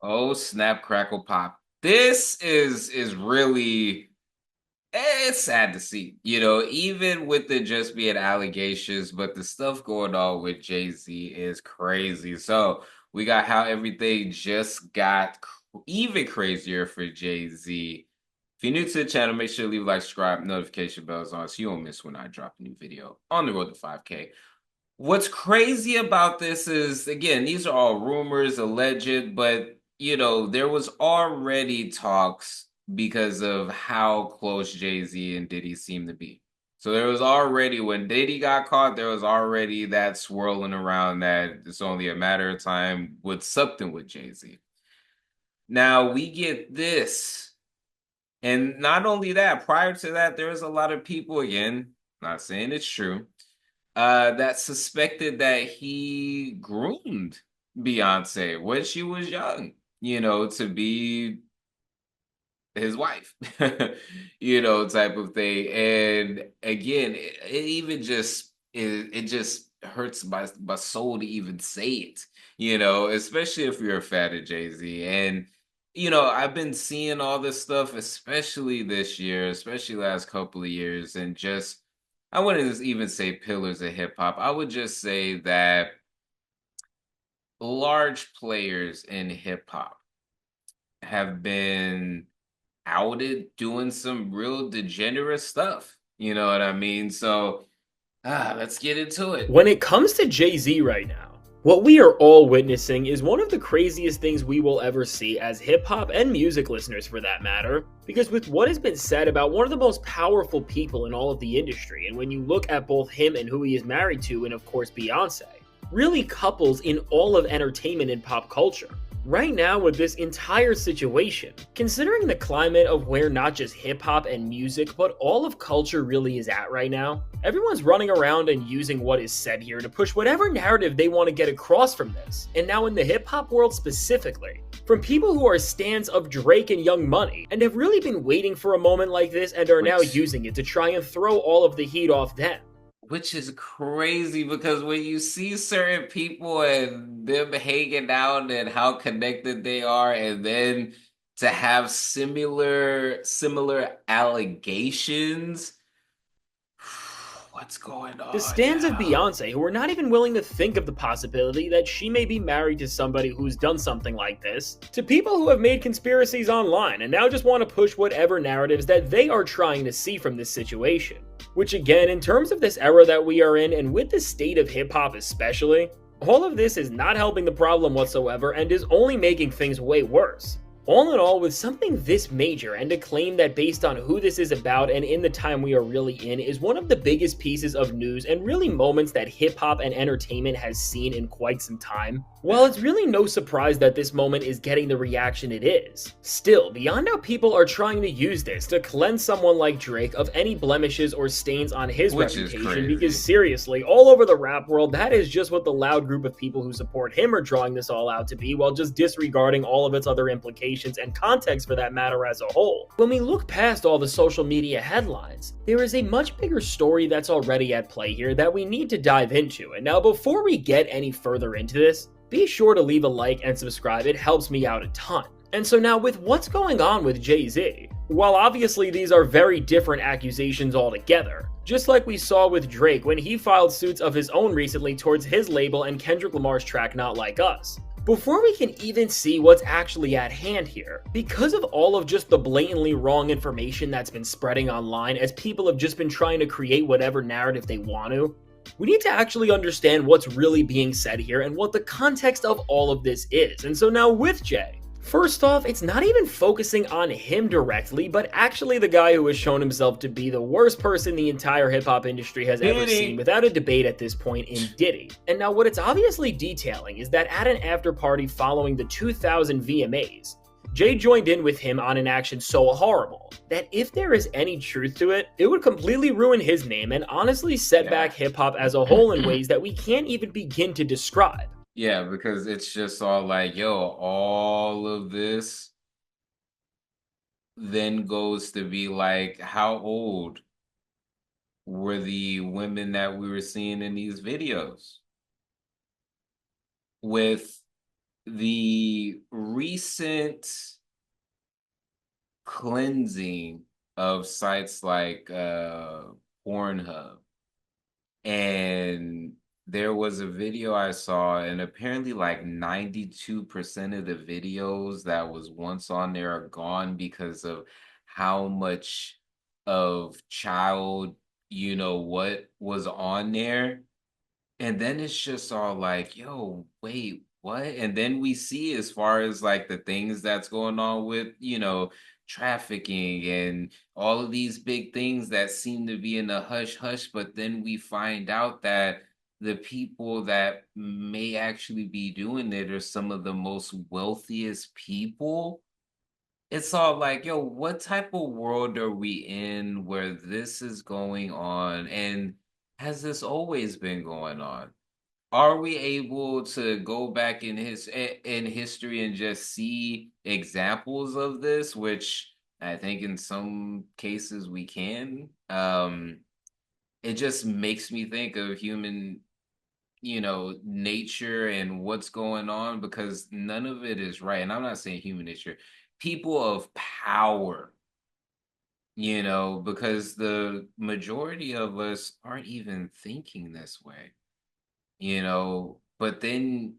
Oh, snap, crackle, pop. This is really it's sad to see, even with the just being allegations, but the stuff going on with Jay-Z is crazy. So we got how everything just got even crazier for Jay-Z. If you're new to the channel, make sure to leave a like, subscribe, notification bells on so you don't miss when I drop a new video on the road to 5K. What's crazy about this is, again, these are all rumors, alleged, but there was already talks because of how close Jay-Z and Diddy seem to be. So there was already, when Diddy got caught, there was already that swirling around that it's only a matter of time with something with Jay-Z. Now we get this. And not only that, prior to that, there was a lot of people, again, not saying it's true, that suspected that he groomed Beyonce when she was young, to be his wife, type of thing. And again, it even just it just hurts my soul to even say it, especially if you're a fan of Jay-Z. And I've been seeing all this stuff, especially this year, especially last couple of years, and just I wouldn't even say pillars of hip hop. I would just say that large players in hip hop have been outed doing some real degenerate stuff. You know what I mean? So, let's get into it. When it comes to Jay-Z right now, what we are all witnessing is one of the craziest things we will ever see as hip hop and music listeners for that matter, because with what has been said about one of the most powerful people in all of the industry, and when you look at both him and who he is married to, and of course Beyonce, really couples in all of entertainment and pop culture. Right now, with this entire situation, considering the climate of where not just hip hop and music, but all of culture really is at right now, everyone's running around and using what is said here to push whatever narrative they want to get across from this. And now, in the hip hop world specifically, from people who are stans of Drake and Young Money and have really been waiting for a moment like this and are now Which using it to try and throw all of the heat off them. which is crazy because when you see certain people and them hanging out and how connected they are, and then to have similar allegations, what's going The on, stans of yeah? Beyonce, who are not even willing to think of the possibility that she may be married to somebody who's done something like this, to people who have made conspiracies online and now just want to push whatever narratives that they are trying to see from this situation. Which, again, in terms of this era that we are in, and with the state of hip hop especially, all of this is not helping the problem whatsoever and is only making things way worse. All in all, with something this major and a claim that based on who this is about and in the time we are really in is one of the biggest pieces of news and really moments that hip hop and entertainment has seen in quite some time, while it's really no surprise that this moment is getting the reaction it is, still, beyond how people are trying to use this to cleanse someone like Drake of any blemishes or stains on his Which is reputation, because crazy. seriously, all over the rap world, that is just what the loud group of people who support him are drawing this all out to be, while just disregarding all of its other implications and context for that matter as a whole. When we look past all the social media headlines, there is a much bigger story that's already at play here that we need to dive into. And now, before we get any further into this, be sure to leave a like and subscribe, it helps me out a ton. And so now, with what's going on with Jay-Z, while obviously these are very different accusations altogether, just like we saw with Drake when he filed suits of his own recently towards his label and Kendrick Lamar's track Not Like Us, before we can even see what's actually at hand here, because of all of just the blatantly wrong information that's been spreading online as people have just been trying to create whatever narrative they want to, we need to actually understand what's really being said here and what the context of all of this is. And so now with Jay, first off, it's not even focusing on him directly, but actually the guy who has shown himself to be the worst person the entire hip hop industry has ever seen, Diddy. without a debate at this point, in Diddy. And now what it's obviously detailing is that at an after party following the 2000 VMAs, Jay joined in with him on an action so horrible that if there is any truth to it, it would completely ruin his name and honestly set Yeah. back hip hop as a whole in ways that we can't even begin to describe. Yeah, because it's just all like, yo, all of this then goes to be like, how old were the women that we were seeing in these videos? With the recent cleansing of sites like Pornhub, and there was a video I saw, and apparently like 92% of the videos that was once on there are gone because of how much of child, what was on there. And then it's just all like, yo, wait, what? And then we see as far as like the things that's going on with, trafficking and all of these big things that seem to be in the hush hush, but then we find out that the people that may actually be doing it are some of the most wealthiest people. It's all like, yo, what type of world are we in where this is going on? And has this always been going on? Are we able to go back in history and just see examples of this, which I think in some cases we can? It just makes me think of human, nature and what's going on, because none of it is right. And I'm not saying human nature, people of power, because the majority of us aren't even thinking this way, but then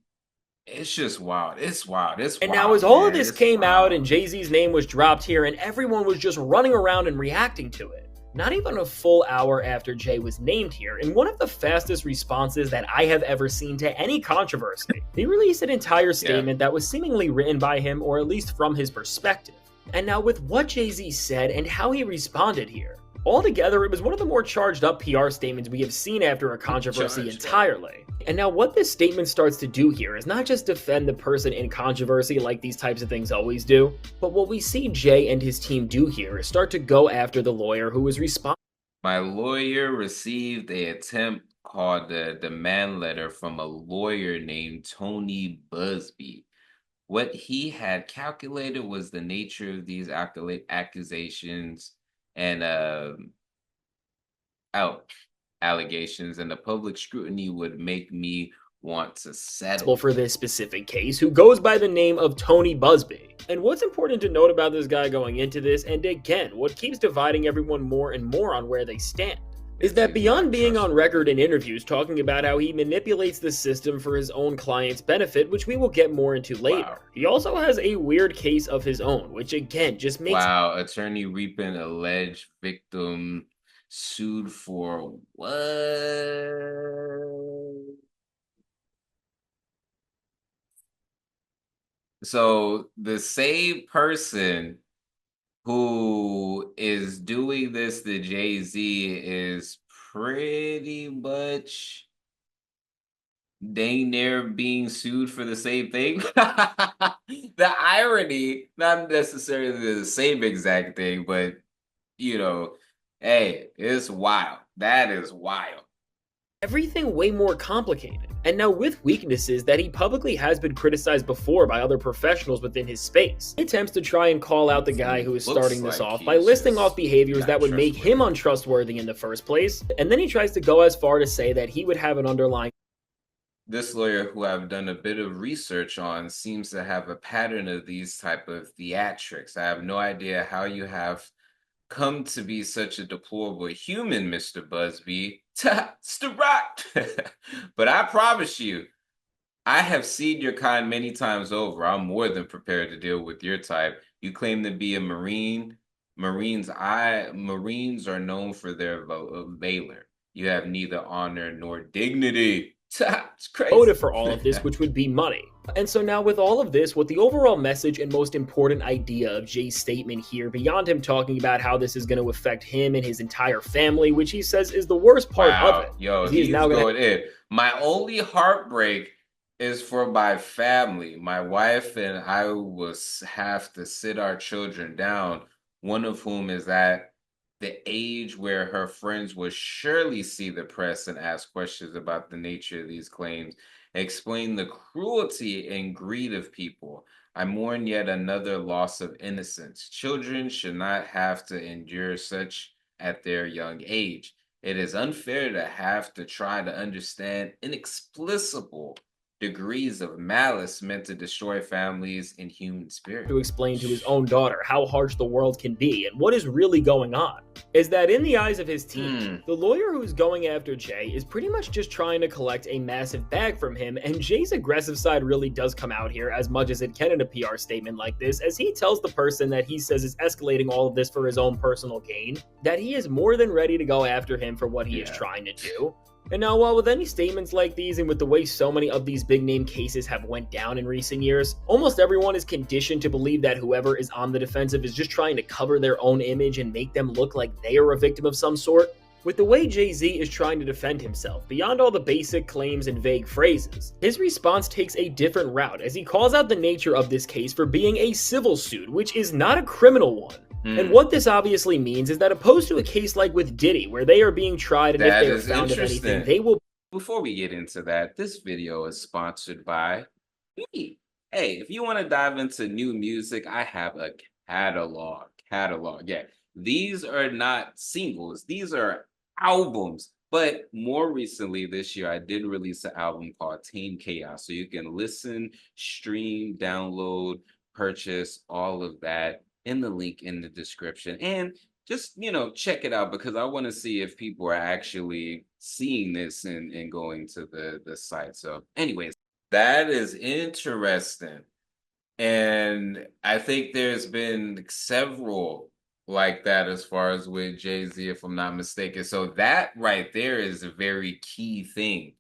it's just wild. It's wild. It's And now, as wild, all of man. this It's came out and wild. Jay Z's name was dropped here, and everyone was just running around and reacting to it. Not even a full hour after Jay was named here, in one of the fastest responses that I have ever seen to any controversy, he released an entire Yeah. statement that was seemingly written by him, or at least from his perspective. And now, with what Jay Z said and how he responded here, altogether, it was one of the more charged up PR statements we have seen after a controversy Charged up. entirely. And now, what this statement starts to do here is not just defend the person in controversy like these types of things always do, but what we see Jay and his team do here is start to go after the lawyer who was responsible. My lawyer received a attempt called the demand letter from a lawyer named Tony Busby. What he had calculated was the nature of these accusations and out allegations, and the public scrutiny would make me want to settle. For this specific case, who goes by the name of Tony Busby. And what's important to note about this guy going into this, and again, what keeps dividing everyone more and more on where they stand, is that beyond being on record in interviews talking about how he manipulates the system for his own client's benefit, which we will get more into later, Wow. he also has a weird case of his own, which again just makes Wow, attorney Reapin alleged victim sued for what? So the same person who is doing this to Jay-Z is pretty much dang near being sued for the same thing. The irony, not necessarily the same exact thing, but you know, hey, it's wild. That is wild. everything way more complicated. And now, with weaknesses that he publicly has been criticized before by other professionals within his space, he attempts to try and call out the guy who is Looks starting this like off by he's listing just off behaviors not that would make him trustworthy. untrustworthy in the first place, and then he tries to go as far to say that he would have an underlying. This lawyer, who I've done a bit of research on, seems to have a pattern of these type of theatrics. I have no idea how you have come to be such a deplorable human, Mr. Busby. It's the rock. But I promise you, I have seen your kind many times over. I'm more than prepared to deal with your type. You claim to be a Marine. Marines are known for their valor. You have neither honor nor dignity. It's Motive crazy. for all of this, which would be money. And so now, with all of this, what the overall message and most important idea of Jay's statement here, beyond him talking about how this is going to affect him and his entire family, which he says is the worst part of it, Wow, yo, he is he's now going to going in. My only heartbreak is for my family. My wife and I will have to sit our children down, one of whom is at the age where her friends will surely see the press and ask questions about the nature of these claims, explain the cruelty and greed of people. I mourn yet another loss of innocence. Children should not have to endure such at their young age. It is unfair to have to try to understand inexplicable degrees of malice meant to destroy families and human to spirit. explain to his own daughter how harsh the world can be and what is really going on is that in the eyes of his team, Hmm. the lawyer who's going after Jay is pretty much just trying to collect a massive bag from him, and Jay's aggressive side really does come out here as much as it can in a PR statement like this, as he tells the person that he says is escalating all of this for his own personal gain that he is more than ready to go after him for what he is Yeah. trying to do. And now, while with any statements like these and with the way so many of these big name cases have went down in recent years, almost everyone is conditioned to believe that whoever is on the defensive is just trying to cover their own image and make them look like they are a victim of some sort. With the way Jay-Z is trying to defend himself, beyond all the basic claims and vague phrases, his response takes a different route as he calls out the nature of this case for being a civil suit, which is not a criminal one. And Hmm. what this obviously means is that opposed to a case like with Diddy, where they are being tried and if That they are is found of anything, interesting. they will. Before we get into that, this video is sponsored by me. Hey, if you want to dive into new music, I have a catalog. Catalog. Yeah. These are not singles, these are albums. But more recently this year, I did release an album called Tame Chaos. So you can listen, stream, download, purchase all of that in the link in the description. And just check it out because I want to see if people are actually seeing this and going to the site. So anyways, that is interesting. And I think there's been several like that as far as with Jay-Z, if I'm not mistaken. So that right there is a very key thing,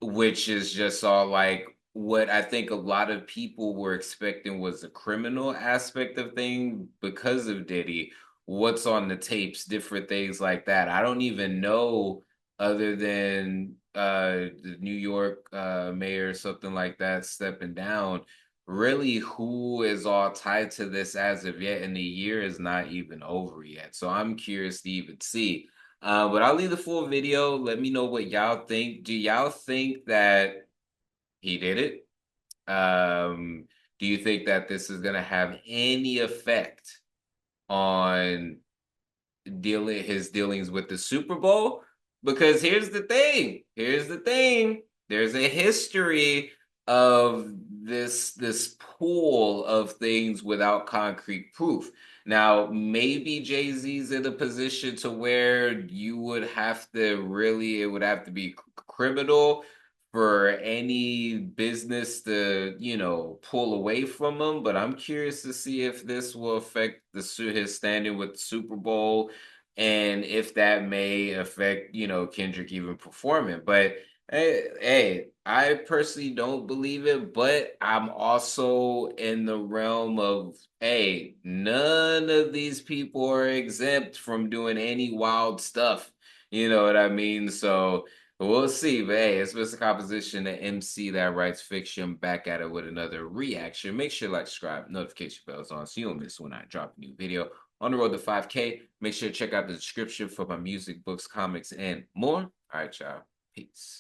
which is just all like what I think a lot of people were expecting was a criminal aspect of thing because of Diddy. What's on the tapes, different things like that. I don't even know other than the New York mayor or something like that stepping down. Really, who is all tied to this as of yet? And the year is not even over yet. So I'm curious to even see. But I'll leave the full video. Let me know what y'all think. Do y'all think that he did it? Do you think that this is gonna have any effect on his dealings with the Super Bowl? Because here's the thing. Here's the thing. There's a history of this pool of things without concrete proof. Now, maybe Jay-Z's in a position to where you would have to really, it would have to be criminal for any business to, pull away from him. But I'm curious to see if this will affect his standing with the Super Bowl and if that may affect, Kendrick even performing. But hey, I personally don't believe it, but I'm also in the realm of, hey, none of these people are exempt from doing any wild stuff. You know what I mean? So we'll see. But hey, it's Mr. Composition, the MC that writes fiction, back at it with another reaction. Make sure to like, subscribe, notification bells on so you don't miss when I drop a new video. On the road to 5K, make sure to check out the description for my music, books, comics, and more. All right, y'all. Peace.